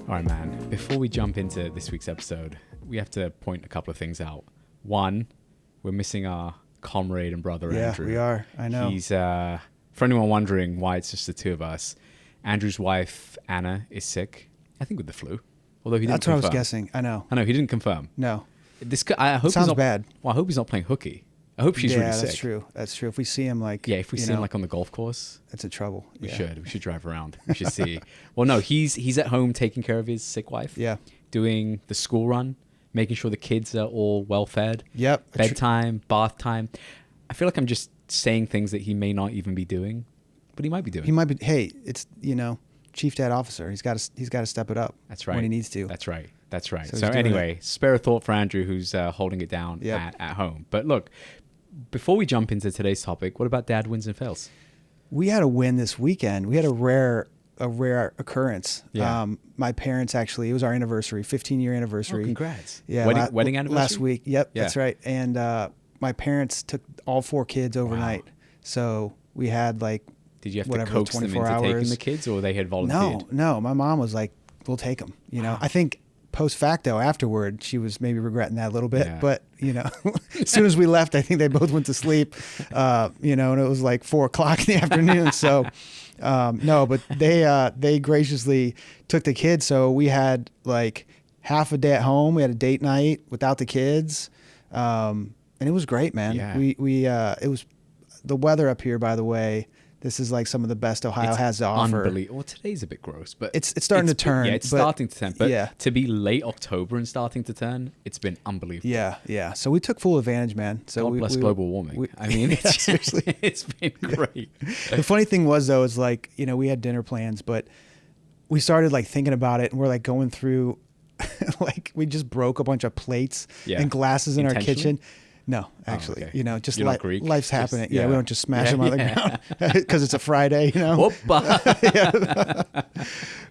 All right, man. Before we jump into this week's episode, we have to point a couple of things out. One, we're missing our comrade and brother, Andrew. Yeah, we are. I know. He's, for anyone wondering why it's just the two of us, Andrew's wife, Anna, is sick. I think with the flu. Although he didn't That's what I confirm. was guessing. I know. He didn't confirm. No. I hope Sounds he's not, bad. Well, I hope he's not playing hooky. I hope she's really sick. Yeah, that's true. That's true. If we see him if we see him like on the golf course, that's a trouble. We should drive around. We should see. Well, no, he's at home taking care of his sick wife. Yeah. Doing the school run, making sure the kids are all well fed. Yep. Bedtime, bath time. I feel like I'm just saying things that he may not even be doing, but he might be doing. He might be. Hey, it's chief dad officer. He's got to step it up. That's right. When he needs to. That's right. So So anyway, spare a thought for Andrew, who's holding it down at home. But look, before we jump into today's topic, what about dad wins and fails? We had a win this weekend. We had a rare occurrence. Yeah. My parents actually, it was our anniversary, 15-year anniversary. Oh, congrats. Yeah. Wedding anniversary? Last week. Yep, Yeah. that's right. And my parents took all 4 kids overnight. Wow. So we had like, did you have whatever, to coax them into 24 hours. taking the kids, or they had volunteered? No. My mom was like, we'll take them. Wow. I think post facto afterward, she was maybe regretting that a little bit. Yeah. But, as soon as we left, I think they both went to sleep, and it was like 4:00 in the afternoon. So, no, but they graciously took the kids. So we had like half a day at home. We had a date night without the kids. And it was great, man. Yeah. It was the weather up here, by the way. This is like some of the best Ohio has to offer. Unbelievable. Well, today's a bit gross, but it's starting to turn. Yeah, it's starting to turn. But yeah. To be late October and starting to turn, it's been unbelievable. Yeah. So we took full advantage, man. So God bless global warming. Seriously, it's been great. The funny thing was, though, is like, we had dinner plans, but we started like thinking about it, and we're like going through, like we just broke a bunch of plates and glasses in our kitchen. No, actually, just life's happening. Yeah, we don't just smash them on the ground because it's a Friday,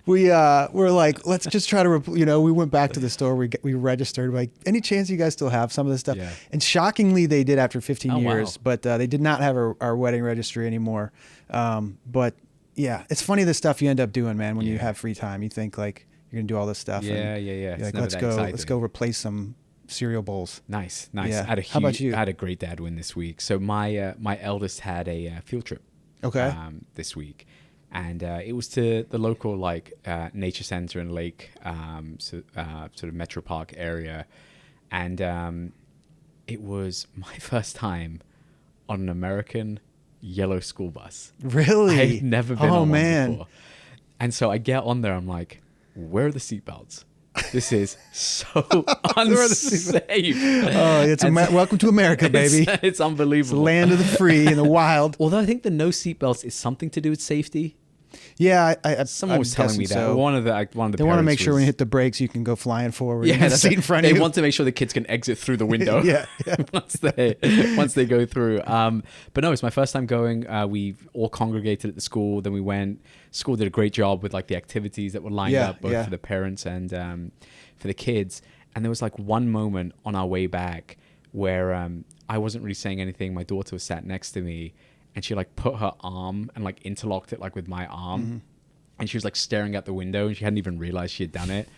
We're like, let's just try to, we went back to the store. We registered, like, any chance you guys still have some of this stuff? Yeah. And shockingly, they did after 15 years, wow. but they did not have our wedding registry anymore. But yeah, it's funny the stuff you end up doing, man, when you have free time. You think like you're going to do all this stuff. Yeah. You're It's like, never let's go replace some cereal bowls. Nice. Yeah. How about you? I had a great dad win this week. So my eldest had a field trip. Okay. This week, and it was to the local nature center and lake, sort of Metro Park area, and it was my first time on an American yellow school bus. Really? I've never been on man. one before, and so I get on there. I'm like, where are the seatbelts? This is so unsafe. Welcome to America, baby. It's unbelievable. It's the land of the free and the wild. Although I think the no seatbelts is something to do with safety. Yeah, someone was telling me that. So. One of the they want to make sure when you hit the brakes, you can go flying forward. Yeah, the seat in front of you. They want to make sure the kids can exit through the window. yeah. once they go through. But no, it's my first time going. We all congregated at the school. Then we went. School did a great job with like the activities that were lined up, both for the parents and for the kids. And there was like one moment on our way back where I wasn't really saying anything. My daughter was sat next to me. And she like put her arm and like interlocked it like with my arm. Mm-hmm. And she was like staring out the window and she hadn't even realized she had done it.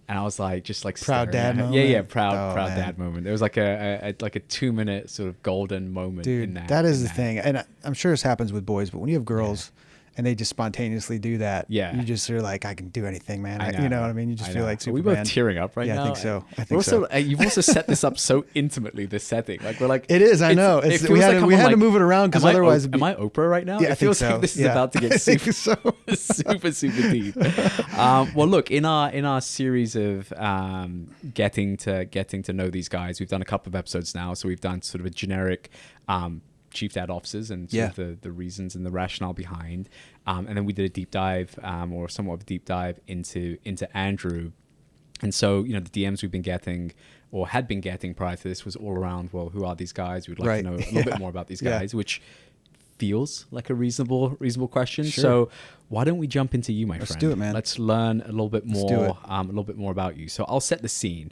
And I was like, just like proud dad moment. Yeah, proud dad moment. There was like a 2-minute sort of golden moment. Dude, in that. That is the thing. And I'm sure this happens with boys, but when you have girls and they just spontaneously do that, you just are like, I can do anything, man. You know what I mean? You just feel like Superman. Are we both tearing up right now? Yeah, I think so. I think so. You've also set this up so intimately, this setting. Like we're like, it is. I know. We had to move it around because otherwise, am I Oprah right now? Yeah, it feels like this is about to get super deep. Well, look, in our series of getting to know these guys, we've done a couple of episodes now. So we've done sort of a generic chief dad officers and sort of the reasons and the rationale behind. And then we did a deep dive, or somewhat of a deep dive into Andrew. And so, the DMs we've been getting or had been getting prior to this was all around, well, who are these guys? We'd like to know a little bit more about these guys, which feels like a reasonable question. Sure. So why don't we jump into you, my friend? Let's do it, man. Let's learn a little bit more about you. So I'll set the scene.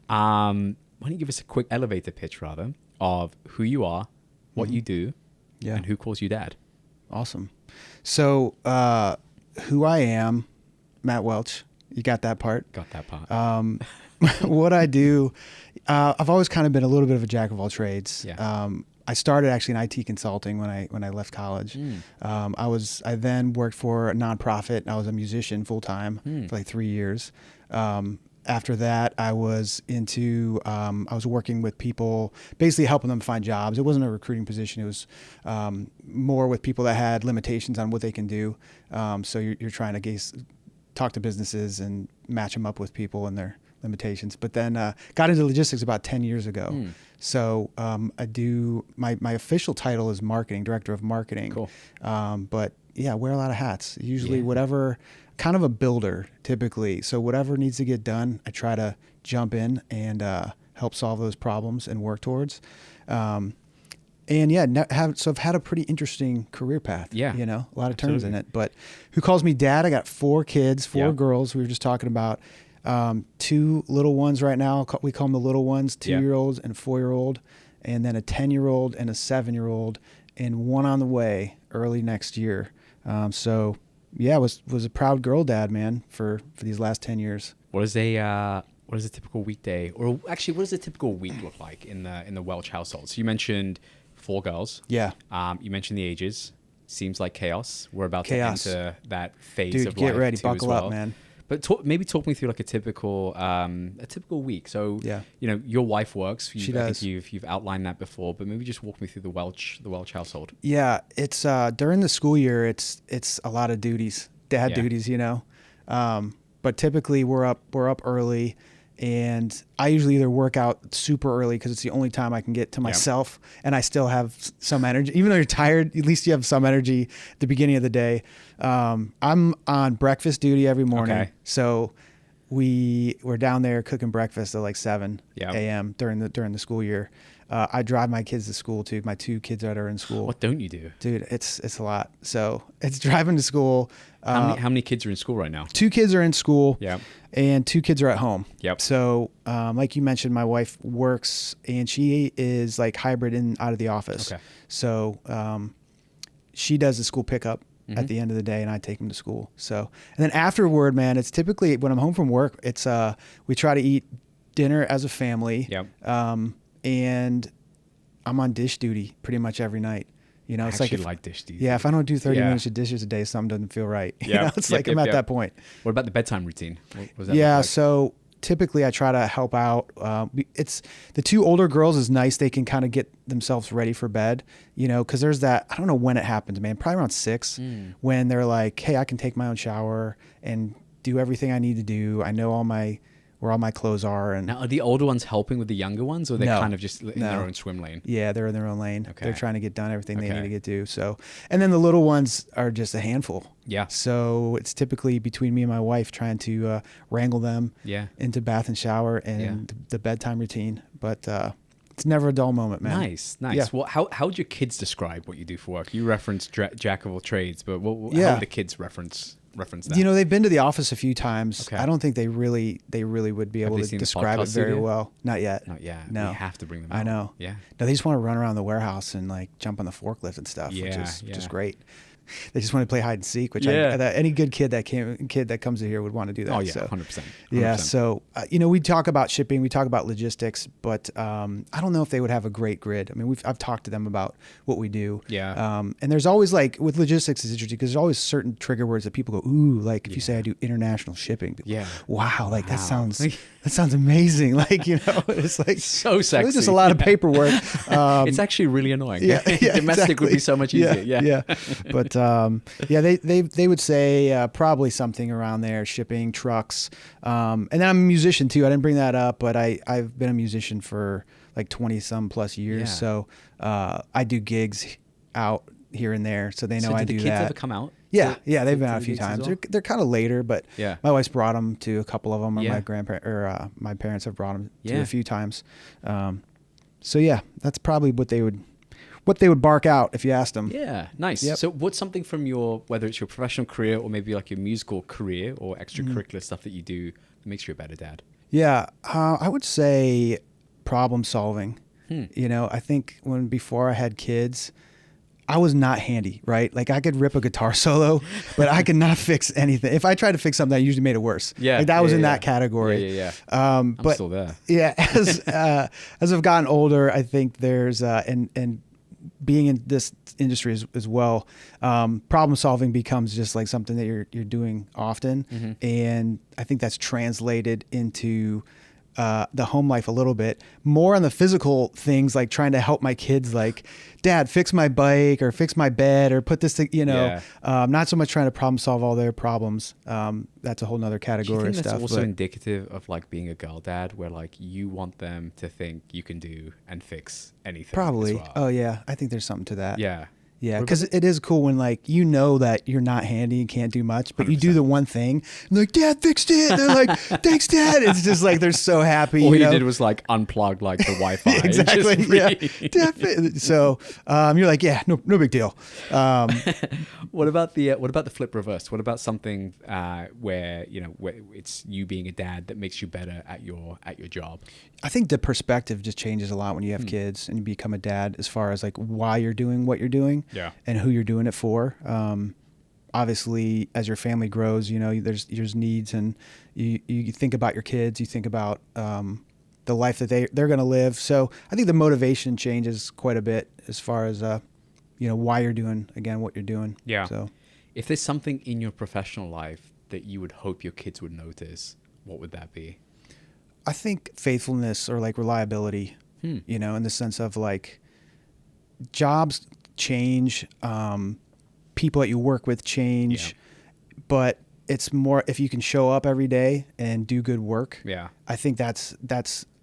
Why don't you give us a quick elevator pitch, rather, of who you are, what you do, and who calls you dad? Awesome. So who I am, Matt Welch, You got that part? Got that part. What I do, I've always kind of been a little bit of a jack of all trades. Yeah. I started actually in IT consulting when I left college. I then worked for a nonprofit. I was a musician full time for like 3 years. After that, I was working with people, basically helping them find jobs. It wasn't a recruiting position. It was more with people that had limitations on what they can do. So you're trying to talk to businesses and match them up with people and their limitations. But then got into logistics about 10 years ago. So I do my official title is director of marketing. Cool. But yeah, I wear a lot of hats. Usually whatever, kind of a builder typically. So whatever needs to get done, I try to jump in and help solve those problems and work towards. And yeah, so I've had a pretty interesting career path. Yeah. You know, a lot of turns in it. But who calls me dad? I got 4 kids, 4 girls. We were just talking about 2 little ones right now. We call them the little ones, 2-year-olds and 4-year-old, and then a 10-year-old and a 7-year-old, and one on the way early next year. So yeah, was a proud girl dad, man, for these last 10 years. What is a typical weekday, or actually, what does a typical week look like in the Welch household? So you mentioned 4 girls. Yeah. You mentioned the ages. Seems like chaos. We're about to Chaos. enter that phase Dude, of get life ready, too, buckle as well. up, man. But maybe talk me through like a typical week. So you know, your wife works. She does. I think you've outlined that before, but maybe just walk me through the Welch household. Yeah, it's during the school year. It's a lot of duties, dad duties, you know. But typically we're up early, and I usually either work out super early because it's the only time I can get to myself, and I still have some energy. Even though you're tired, at least you have some energy at the beginning of the day. I'm on breakfast duty every morning, so we're down there cooking breakfast at like 7 a.m. during the school year. I drive my kids to school too. My 2 kids that are in school. What don't you do? Dude, it's a lot. So it's driving to school. How many kids are in school right now? 2 kids are in school. Yeah. And 2 kids are at home. Yep. So, like you mentioned, my wife works, and she is like hybrid in out of the office. Okay. So, she does the school pickup at the end of the day, and I take them to school. So, and then afterward, man, it's typically when I'm home from work, it's we try to eat dinner as a family. Yep. And I'm on dish duty pretty much every night. You know, it's I like dish duty. Yeah, if I don't do 30 minutes of dishes a day, something doesn't feel right. Yeah, you know, it's like I'm at that point. What about the bedtime routine? What was that yeah, like? So typically I try to help out. It's the 2 older girls is nice. They can kind of get themselves ready for bed, you know, because there's that, I don't know when it happens, man, probably around 6 when they're like, hey, I can take my own shower and do everything I need to do. I know where all my clothes are. And now, are the older ones helping with the younger ones, or they're kind of just in their own swim lane? Yeah, they're in their own lane. Okay. They're trying to get done everything they need to get to. So, and then the little ones are just a handful. Yeah. So it's typically between me and my wife trying to wrangle them into bath and shower and the bedtime routine. But it's never a dull moment, man. Nice. Yeah. Well, how would your kids describe what you do for work? You referenced jack of all trades, but how would the kids reference that? You know, they've been to the office a few times. Okay. I don't think they really would be able to describe it very well. Not yet. No. We have to bring them out. I know. Yeah. No, they just want to run around the warehouse and like jump on the forklift and stuff, which is great. They just want to play hide and seek, which any good kid that comes in here would want to do that. Oh yeah, so, 100%. Yeah. So you know, we talk about shipping, we talk about logistics, but I don't know if they would have a great grid. I mean, I've talked to them about what we do. Yeah. And there's always like with logistics, it's interesting because there's always certain trigger words that people go, ooh, like if you say I do international shipping, wow, like that sounds amazing. Like, you know, it's like so sexy. It's just a lot of paperwork. It's actually really annoying. Domestic would be so much easier. Yeah. But they would say probably something around there, shipping, trucks. And then I'm a musician too. I didn't bring that up, but I've been a musician for like 20 some plus years. Yeah. So I do gigs out here and there. So they know I do that. Did the kids ever come out? Yeah. They've been out a few times. Well? They're kind of later, but my wife's brought them to a couple of them, or my grandparents or my parents have brought them to a few times. So yeah, that's probably what they would bark out if you asked them. Yeah, nice. Yep. So what's something from whether it's your professional career or maybe like your musical career or extracurricular stuff that you do that makes you a better dad? Yeah, I would say problem solving. You know, I think before I had kids, I was not handy, right? Like I could rip a guitar solo, but I could not fix anything. If I tried to fix something, I usually made it worse. Yeah. Like that was in that category. Yeah. I'm still there. Yeah. As I've gotten older, I think there's, and being in this industry as well, problem solving becomes just like something that you're doing often. And I think that's translated into the home life a little bit more on the physical things, like trying to help my kids, like, Dad, fix my bike or fix my bed or put this to, not so much trying to problem solve all their problems. That's a whole nother category of stuff. That's also indicative of like being a girl dad, where like you want them to think you can do and fix anything. Probably. As well. Oh yeah. I think there's something to that. Yeah. Yeah, because it is cool when like that you're not handy and can't do much, but 100%. You do the one thing. And like, Dad fixed it. They're like, thanks, Dad. It's just like they're so happy. All you did was like unplug like the Wi-Fi. Exactly. Yeah. So you're like, yeah, no big deal. What about the flip reverse? What about something where it's you being a dad that makes you better at your job? I think the perspective just changes a lot when you have kids and you become a dad, as far as like why you're doing what you're doing. Yeah. And who you're doing it for. Obviously, as your family grows, there's needs, and you think about your kids, you think about the life that they're going to live. So I think the motivation changes quite a bit as far as why you're doing what you're doing. Yeah. So if there's something in your professional life that you would hope your kids would notice, what would that be? I think faithfulness, or like reliability. In the sense of like jobs change, people that you work with change, but it's more if you can show up every day and do good work. Yeah. I think that's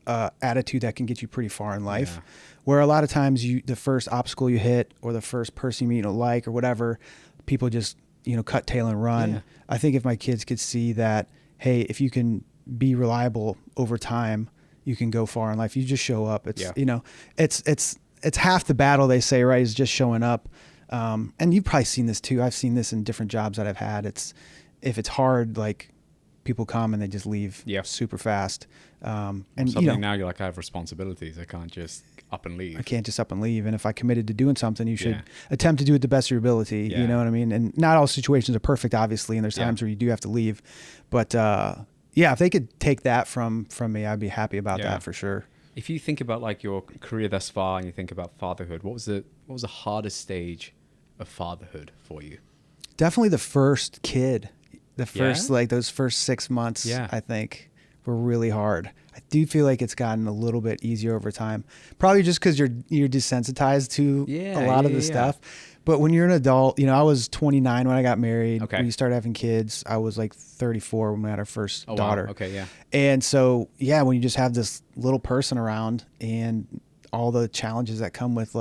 attitude that can get you pretty far in life. Yeah. Where a lot of times the first obstacle you hit, or the first person you don't like, or whatever, people just cut tail and run. Yeah. I think if my kids could see that, hey, if you can be reliable over time, you can go far in life. You just show up. It's half the battle, they say, right, is just showing up. And you've probably seen this too. I've seen this in different jobs that I've had. If it's hard, like people come and they just leave super fast. And now you're like, I have responsibilities. I can't just up and leave. I can't just up and leave. And if I committed to doing something, you should attempt to do it the best of your ability. Yeah. You know what I mean? And not all situations are perfect, obviously. And there's times where you do have to leave, but, if they could take that from me, I'd be happy about that for sure. If you think about like your career thus far and you think about fatherhood, what was the hardest stage of fatherhood for you? Definitely the first kid. The first like those first 6 months, I think, were really hard. I do feel like it's gotten a little bit easier over time. Probably just because you're desensitized to a lot of the stuff. But when you're an adult, I was 29 when I got married. Okay. When you start having kids, I was like 34 when we had our first daughter. Wow. Okay, yeah. And so, when you just have this little person around and all the challenges that come with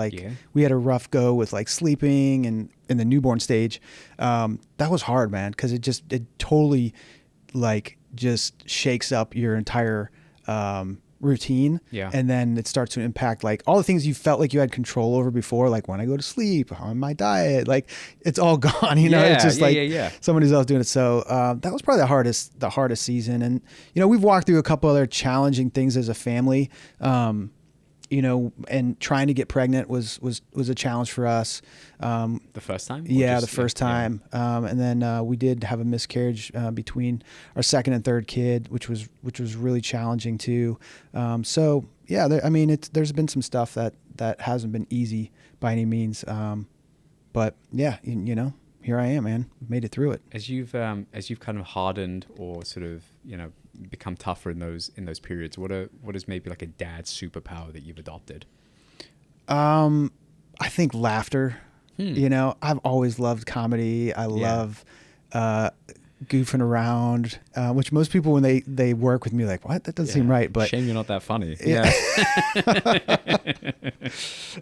we had a rough go with like sleeping and in the newborn stage. That was hard, man, because it totally like just shakes up your entire routine. Yeah. And then it starts to impact like all the things you felt like you had control over before, like when I go to sleep, on my diet, like it's all gone, it's just somebody else doing it. So that was probably the hardest season. And, we've walked through a couple other challenging things as a family. And trying to get pregnant was a challenge for us. The first time? The first time. And then we did have a miscarriage between our second and third kid, which was really challenging too. There's been some stuff that hasn't been easy by any means. But yeah, here I am, man. Made it through it. As you've kind of hardened or sort of, become tougher in those periods, what is maybe like a dad's superpower that you've adopted? I think laughter. I've always loved comedy. I love goofing around, which most people when they work with me like, what? That doesn't seem right. But shame you're not that funny.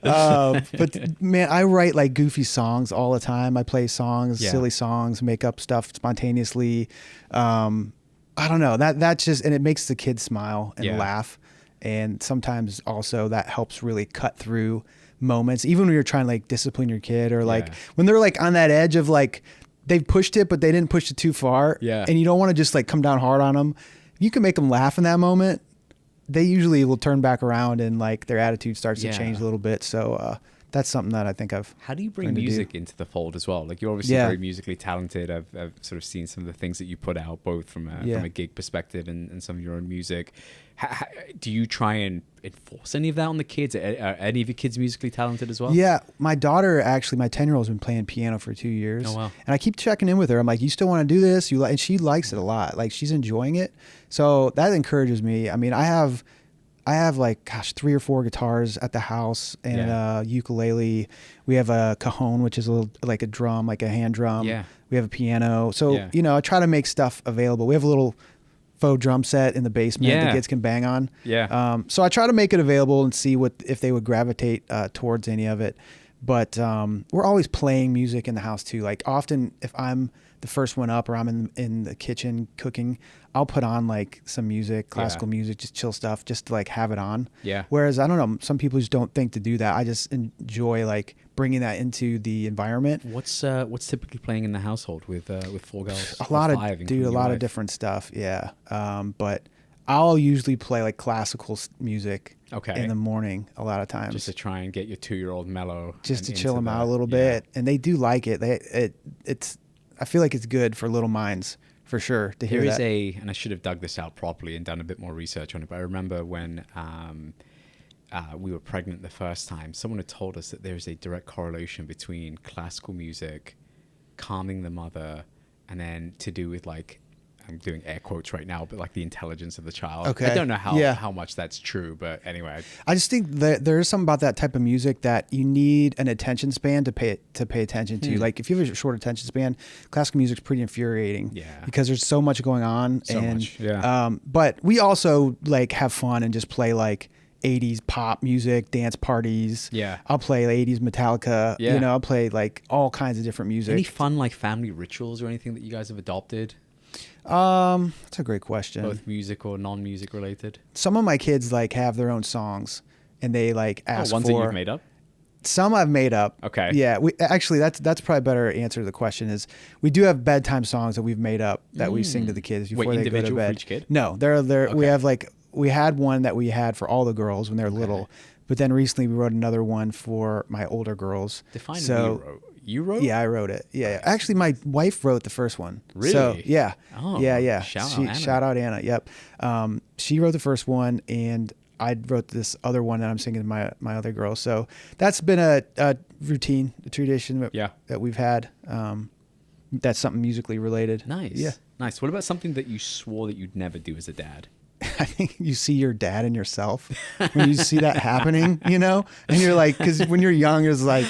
But man, I write like goofy songs all the time. I play songs, silly songs, make up stuff spontaneously. I don't know, that's just, and it makes the kids smile and laugh. And sometimes also that helps really cut through moments, even when you're trying to like discipline your kid, or like when they're like on that edge of like, they've pushed it, but they didn't push it too far. Yeah. And you don't want to just like come down hard on them. You can make them laugh in that moment. They usually will turn back around and like their attitude starts to change a little bit. So that's something that I think I've. How do you bring learned to do. music into the fold as well? Like, you're obviously Yeah. very musically talented. I've sort of seen some of the things that you put out, both from a gig perspective and some of your own music. Do you try and enforce any of that on the kids? Are any of your kids musically talented as well? Yeah, my daughter, actually, my 10-year-old has been playing piano for 2 years. Oh, wow. And I keep checking in with her. I'm like, you still want to do this? And she likes it a lot. Like, she's enjoying it. So that encourages me. I mean, I have like, gosh, 3 or 4 guitars at the house and a ukulele. We have a cajon, which is a little like a drum, like a hand drum. Yeah. We have a piano. So, I try to make stuff available. We have a little faux drum set in the basement that kids can bang on. Yeah. So I try to make it available and see if they would gravitate towards any of it. But we're always playing music in the house too. Like, often if I'm the first one up or I'm in the kitchen cooking, I'll put on like some music, classical music, just chill stuff, just to like have it on. Yeah. Whereas I don't know, some people just don't think to do that. I just enjoy like bringing that into the environment. What's typically playing in the household with 4 girls? A lot of different stuff. Yeah. But I'll usually play like classical music in the morning a lot of times. Just to try and get your 2-year-old mellow. Just to chill them out a little bit. And they do like it. I feel like it's good for little minds for sure to hear that. There is and I should have dug this out properly and done a bit more research on it, but I remember when we were pregnant the first time, someone had told us that there's a direct correlation between classical music calming the mother and then to do with like, I'm doing air quotes right now, but like the intelligence of the child. Okay. I don't know how much that's true, but anyway. I just think that there is something about that type of music that you need an attention span to pay attention to. Like, if you have a short attention span, classical music's pretty infuriating. Yeah. Because there's so much going on. So much, yeah. But we also like have fun and just play like 80s pop music, dance parties. Yeah. I'll play 80s Metallica. Yeah. I'll play like all kinds of different music. Any fun like family rituals or anything that you guys have adopted? That's a great question. Both music or non-music related? Some of my kids like have their own songs and they like ask ones for that you've made up? Some I've made up. Okay. Yeah, we actually that's probably a better answer to the question is we do have bedtime songs that we've made up that we sing to the kids before they go to bed. For each kid? No, they're we have like we had one that we had for all the girls when they were little, but then recently we wrote another one for my older girls. Define what you wrote. You wrote? Yeah, I wrote it. Yeah. Actually, my wife wrote the first one. Really? So, yeah. Oh, yeah. Shout out Anna. Yep. She wrote the first one, and I wrote this other one that I'm singing to my other girls. So that's been a routine, a tradition that we've had. That's something musically related. Nice. Yeah. Nice. What about something that you swore that you'd never do as a dad? I think you see your dad and yourself when you see that happening, and you're like, because when you're young, it's like,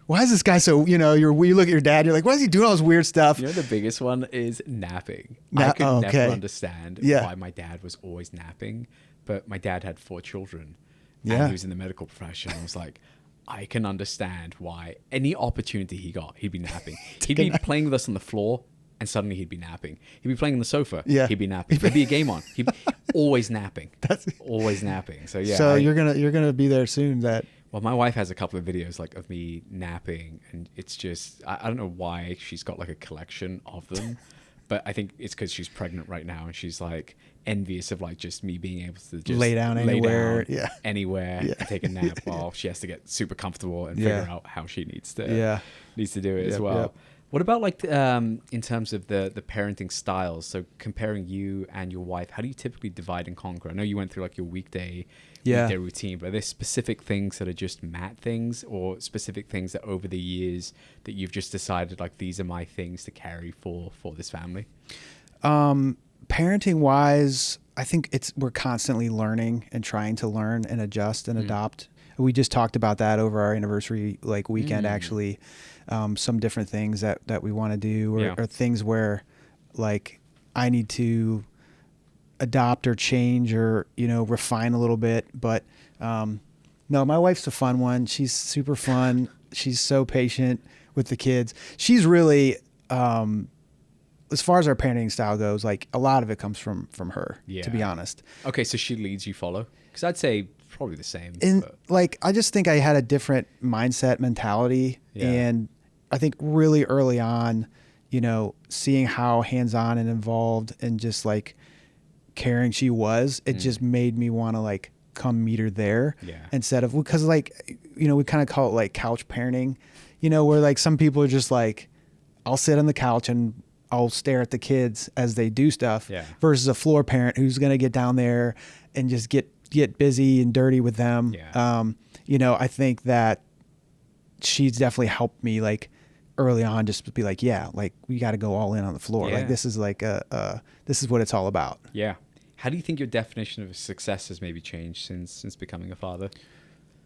why is this guy so, you look at your dad, you're like, why is he doing all this weird stuff? The biggest one is napping. I could never understand why my dad was always napping, but my dad had 4 children and he was in the medical profession. I was like, I can understand why any opportunity he got, he'd be napping. He'd be playing with us on the floor. And suddenly he'd be napping. He'd be playing on the sofa. Yeah. He'd be napping. There'd be a game on. He'd be always napping. Always napping. So yeah. So you're gonna be there soon. Well, my wife has a couple of videos like of me napping, and it's just I don't know why she's got like a collection of them, but I think it's because she's pregnant right now and she's like envious of like just me being able to just lay down anywhere, anywhere and take a nap while she has to get super comfortable and figure out how she needs to do it as well. Yep. What about like in terms of the parenting styles? So comparing you and your wife, how do you typically divide and conquer? I know you went through like your weekday routine, but are there specific things that are just Matt things or specific things that over the years that you've just decided like these are my things to carry for this family? Parenting wise, I think we're constantly learning and trying to learn and adjust and adopt. We just talked about that over our anniversary weekend actually. Some different things that we want to do or things where like I need to adopt or change or, refine a little bit. But no, my wife's a fun one. She's super fun. She's so patient with the kids. She's really, as far as our parenting style goes, like a lot of it comes from her, to be honest. Okay, so she leads, you follow? Because I'd say probably the same. And I just think I had a different mindset mentality. And I think really early on, seeing how hands-on and involved and just like caring she was, it just made me want to like come meet her there Yeah. instead of, because like, we kind of call it like couch parenting, where like some people are just like, I'll sit on the couch and I'll stare at the kids as they do stuff versus a floor parent who's going to get down there and just get busy and dirty with them. Yeah. I think that she's definitely helped me like early on, just to be like, like we got to go all in on the floor. Like this is like this is what it's all about. Yeah. How do you think your definition of success has maybe changed since becoming a father?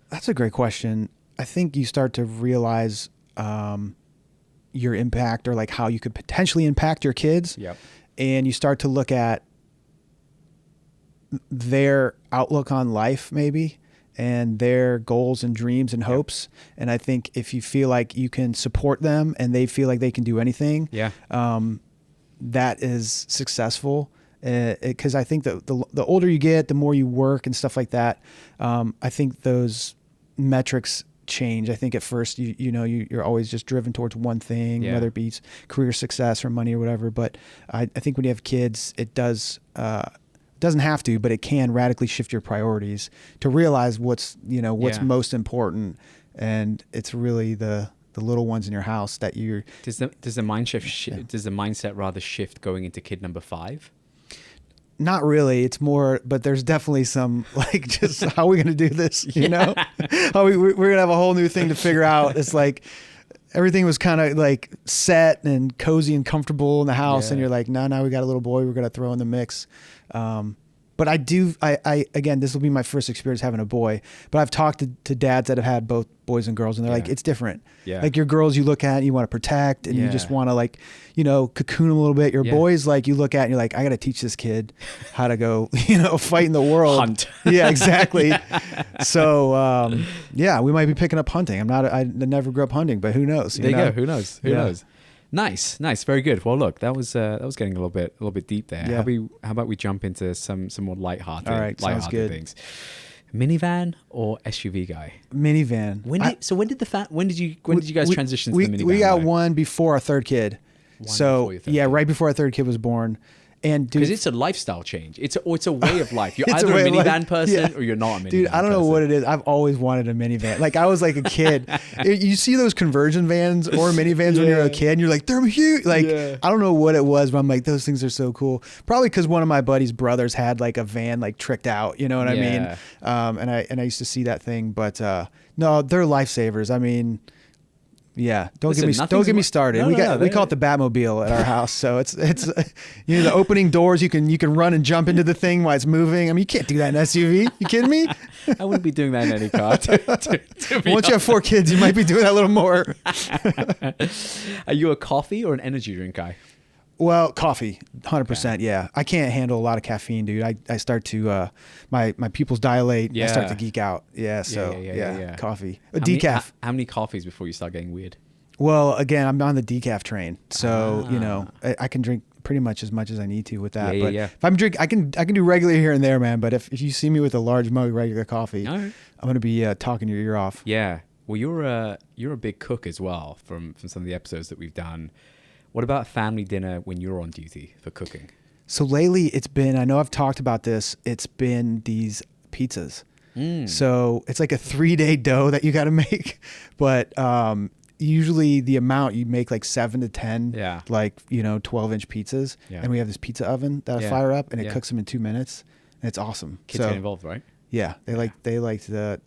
That's a great question. I think you start to realize your impact, or like how you could potentially impact your kids. Yep. And you start to look at their outlook on life maybe, and their goals and dreams and hopes. And I think if you feel like you can support them and they feel like they can do anything, that is successful. Because I think that the older you get, the more you work and stuff like that. I think those metrics change. I think at first you're always just driven towards one thing, whether it be career success or money or whatever. But I think when you have kids, it doesn't have to, but it can radically shift your priorities to realize what's most important. And it's really the little ones in your house that you're. Does the mindset rather shift going into kid number 5? Not really. It's more, but there's definitely some like, just how are we going to do this? We're going to have a whole new thing to figure out. It's like everything was kind of like set and cozy and comfortable in the house. And you're like, no, now we got a little boy we're going to throw in the mix. But I again, this will be my first experience having a boy, but I've talked to dads that have had both boys and girls, and they're like, it's different. Like your girls you look at and you want to protect, and you just want to like, cocoon them a little bit. Your boys, like you look at and you're like, I got to teach this kid how to go, fight in the world. Hunt. Yeah, exactly. So, we might be picking up hunting. I never grew up hunting, but who knows? There you go. Who knows? Who knows? Nice. Very good. Well, look, that was getting a little bit deep there. Yeah. How about we jump into some more lighthearted, all right, sounds good. Things? Minivan or SUV guy? Minivan. When did you guys transition to the minivan? We got one before our third kid. Right before our third kid was born. And because it's a lifestyle change, it's a way of life. You're either a minivan person or you're not a minivan. Dude, I don't know what it is. I've always wanted a minivan. Like I was like a kid. You see those conversion vans or minivans when you're a kid, and you're like, they're huge. Like I don't know what it was, but I'm like, those things are so cool. Probably because one of my buddy's brothers had like a van like tricked out. You know what I mean? And I used to see that thing, but no, they're lifesavers. I mean. Yeah, don't get me started. We call it the Batmobile at our house. So it's the opening doors. You can run and jump into the thing while it's moving. I mean, you can't do that in an SUV. You kidding me? I wouldn't be doing that in any car. Once you have 4 kids, you might be doing that a little more. Are you a coffee or an energy drink guy? Well, coffee, 100%. Yeah, I can't handle a lot of caffeine, dude. I start to my pupils dilate. I start to geek out. Coffee, decaf. How many coffees before you start getting weird? Well, again, I'm on the decaf train, so I can drink pretty much as I need to with that. If I'm I can do regular here and there, man. But if you see me with a large mug of regular coffee, I'm gonna be talking your ear off. Yeah. Well, you're a big cook as well from some of the episodes that we've done. What about family dinner when you're on duty for cooking? So lately it's been, I know I've talked about this, it's been these pizzas. So it's like a 3-day dough that you got to make. But usually the amount you make like 7 to 10, 12-inch pizzas. Yeah. And we have this pizza oven that I fire up and it cooks them in 2 minutes. And it's awesome. Kids get involved, right? Yeah. They like to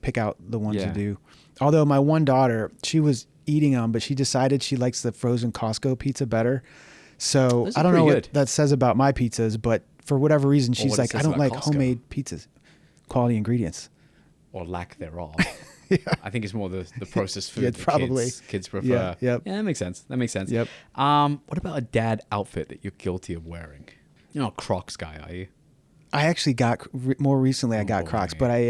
pick out the ones to do. Although my one daughter, she was eating them, but she decided she likes the frozen Costco pizza better. So I don't know what that says about my pizzas, but for whatever reason, she's like, I don't like Costco homemade pizzas, quality ingredients. Or lack thereof. I think it's more the processed food that probably. Kids prefer. Yeah, that makes sense. Yep. What about a dad outfit that you're guilty of wearing? You're not a Crocs guy, are you? I actually got, more recently I got Crocs, but I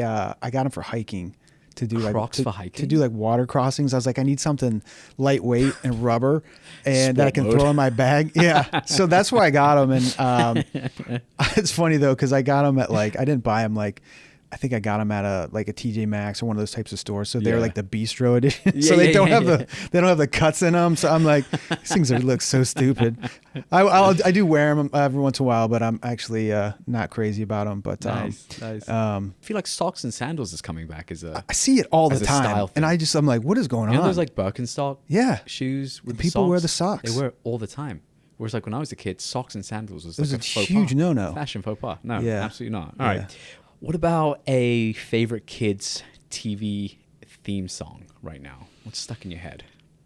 got them for hiking. To do Crocs for hiking? To do like water crossings. I was like, I need something lightweight and rubber and that I can throw in my bag. Yeah. So that's where I got them. And it's funny though, because I got them at I didn't buy them I think I got them at a TJ Maxx or one of those types of stores. So they're Yeah. like the bistro edition. Yeah, So they yeah, don't yeah, have they don't have the cuts in them. So I'm like, these things look so stupid. I do wear them every once in a while, but I'm actually not crazy about them. But Nice. I feel like socks and sandals is coming back as a I see it all the as a time, style thing. and I'm like, what is going you know on? those like Birkenstock Yeah. shoes with the People socks? wear the socks. They wear it all the time. Whereas like when I was a kid, socks and sandals was It was like a faux huge pas. no-no. Fashion faux pas. No, Yeah. absolutely not. All Yeah. right. What about a favorite kids TV theme song right now? What's stuck in your head?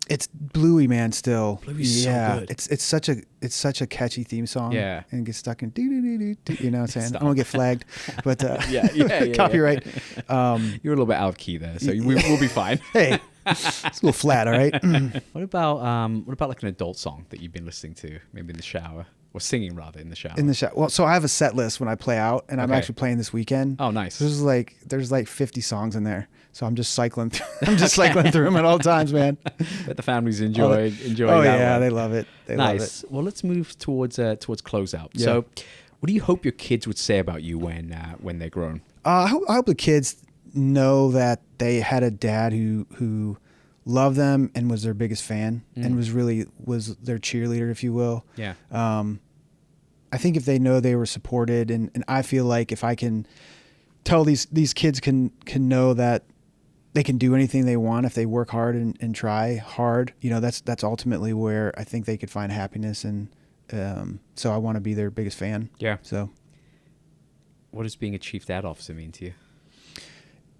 It's Bluey, man. Still, Bluey's so good. It's such a catchy theme song. Yeah. and get stuck in do. You know what I'm saying? Stop. I won't get flagged, but Yeah. copyright. You're a little bit out of key there, so we'll be fine. Hey, it's a little flat, all right. What about like an adult song that you've been listening to, maybe in the shower or singing rather in the shower? In the show. Well, so I have a set list when I play out, and I'm Okay. actually playing this weekend. Oh, nice. So there's like 50 songs in there. So I'm just cycling. I'm just cycling through them at all times, man. But the families enjoy Oh that yeah, one. they love it. They love it. Nice. Well, let's move towards closeout. Yeah. So, what do you hope your kids would say about you when they're grown? I hope the kids know that they had a dad who loved them and was their biggest fan and was their cheerleader, if you will. Yeah. I think if they know they were supported, and I feel like if I can tell these kids can know that they can do anything they want if they work hard and try hard, that's ultimately where I think they could find happiness. And so I want to be their biggest fan. Yeah. So What does being a chief dad officer mean to you?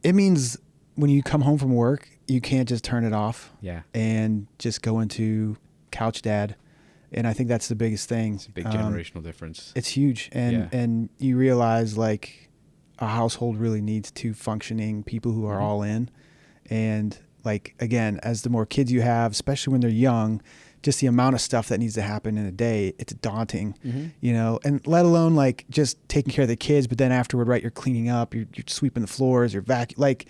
it means when you come home from work, you can't just turn it off. Yeah. And just go into couch dad. And I think that's the biggest thing. It's a big generational difference. It's huge. And you realize like a household really needs two functioning people who are all in. And like, again, as the more kids you have, especially when they're young, just the amount of stuff that needs to happen in a day, it's daunting, and let alone like just taking care of the kids. But then afterward, right, you're cleaning up, you're sweeping the floors, you're like,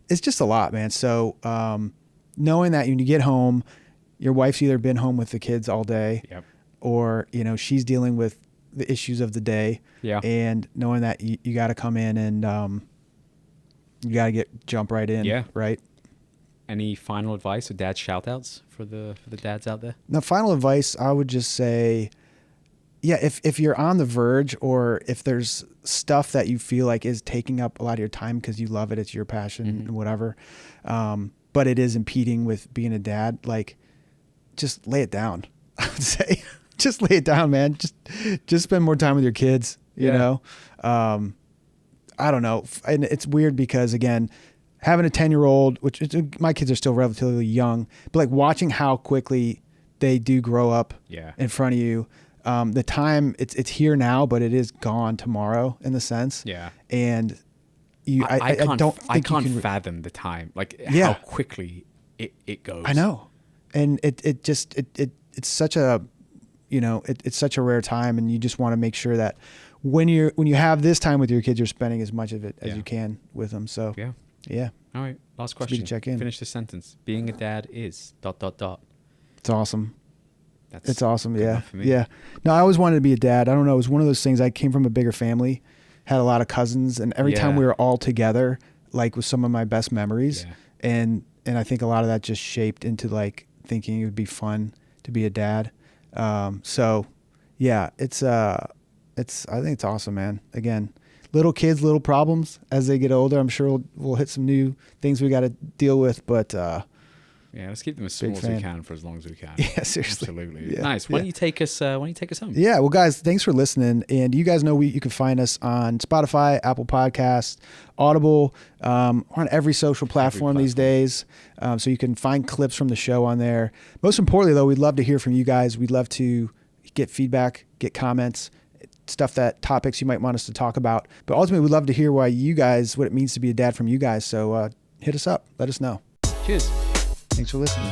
it's just a lot, man. So knowing that when you get home, your wife's either been home with the kids all day, Yep. or, she's dealing with the issues of the day. Yeah. And knowing that you got to come in and you got to jump right in. Yeah. Right. Any final advice or dad shout outs for the dads out there? Now, final advice, I would just say, yeah, if you're on the verge, or if there's stuff that you feel like is taking up a lot of your time because you love it, it's your passion and whatever, but it is impeding with being a dad, like, just lay it down. I would say, just lay it down, man. Just spend more time with your kids, you know? I don't know. And it's weird because, again, having a 10-year-old, which my kids are still relatively young, but like watching how quickly they do grow up in front of you. The time it's here now, but it is gone tomorrow in the sense. Yeah. And I can't can fathom the time, like how quickly it goes. I know. And it's such a, it's such a rare time, and you just want to make sure that when you have this time with your kids, you're spending as much of it as you can with them. So yeah. All right. Last question. Check in. Finish the sentence. Being a dad is ... It's awesome. It's awesome. good Yeah. enough for me. Yeah. No, I always wanted to be a dad. I don't know. It was one of those things. I came from a bigger family, had a lot of cousins, and every time we were all together, like, was some of my best memories. Yeah. And I think a lot of that just shaped into like thinking it would be fun to be a dad. So yeah, I think it's awesome, man. Again, little kids, little problems as they get older. I'm sure we'll hit some new things we got to deal with, but let's keep them as small as we can for as long as we can. Yeah, seriously. Absolutely. Yeah. Nice. Why don't you take us home? Yeah, well, guys, thanks for listening. And you guys know you can find us on Spotify, Apple Podcasts, Audible. We're on every social platform these days, so you can find clips from the show on there. Most importantly, though, we'd love to hear from you guys. We'd love to get feedback, get comments, topics you might want us to talk about. But ultimately, we'd love to hear what it means to be a dad from you guys. So hit us up. Let us know. Cheers. Thanks for listening.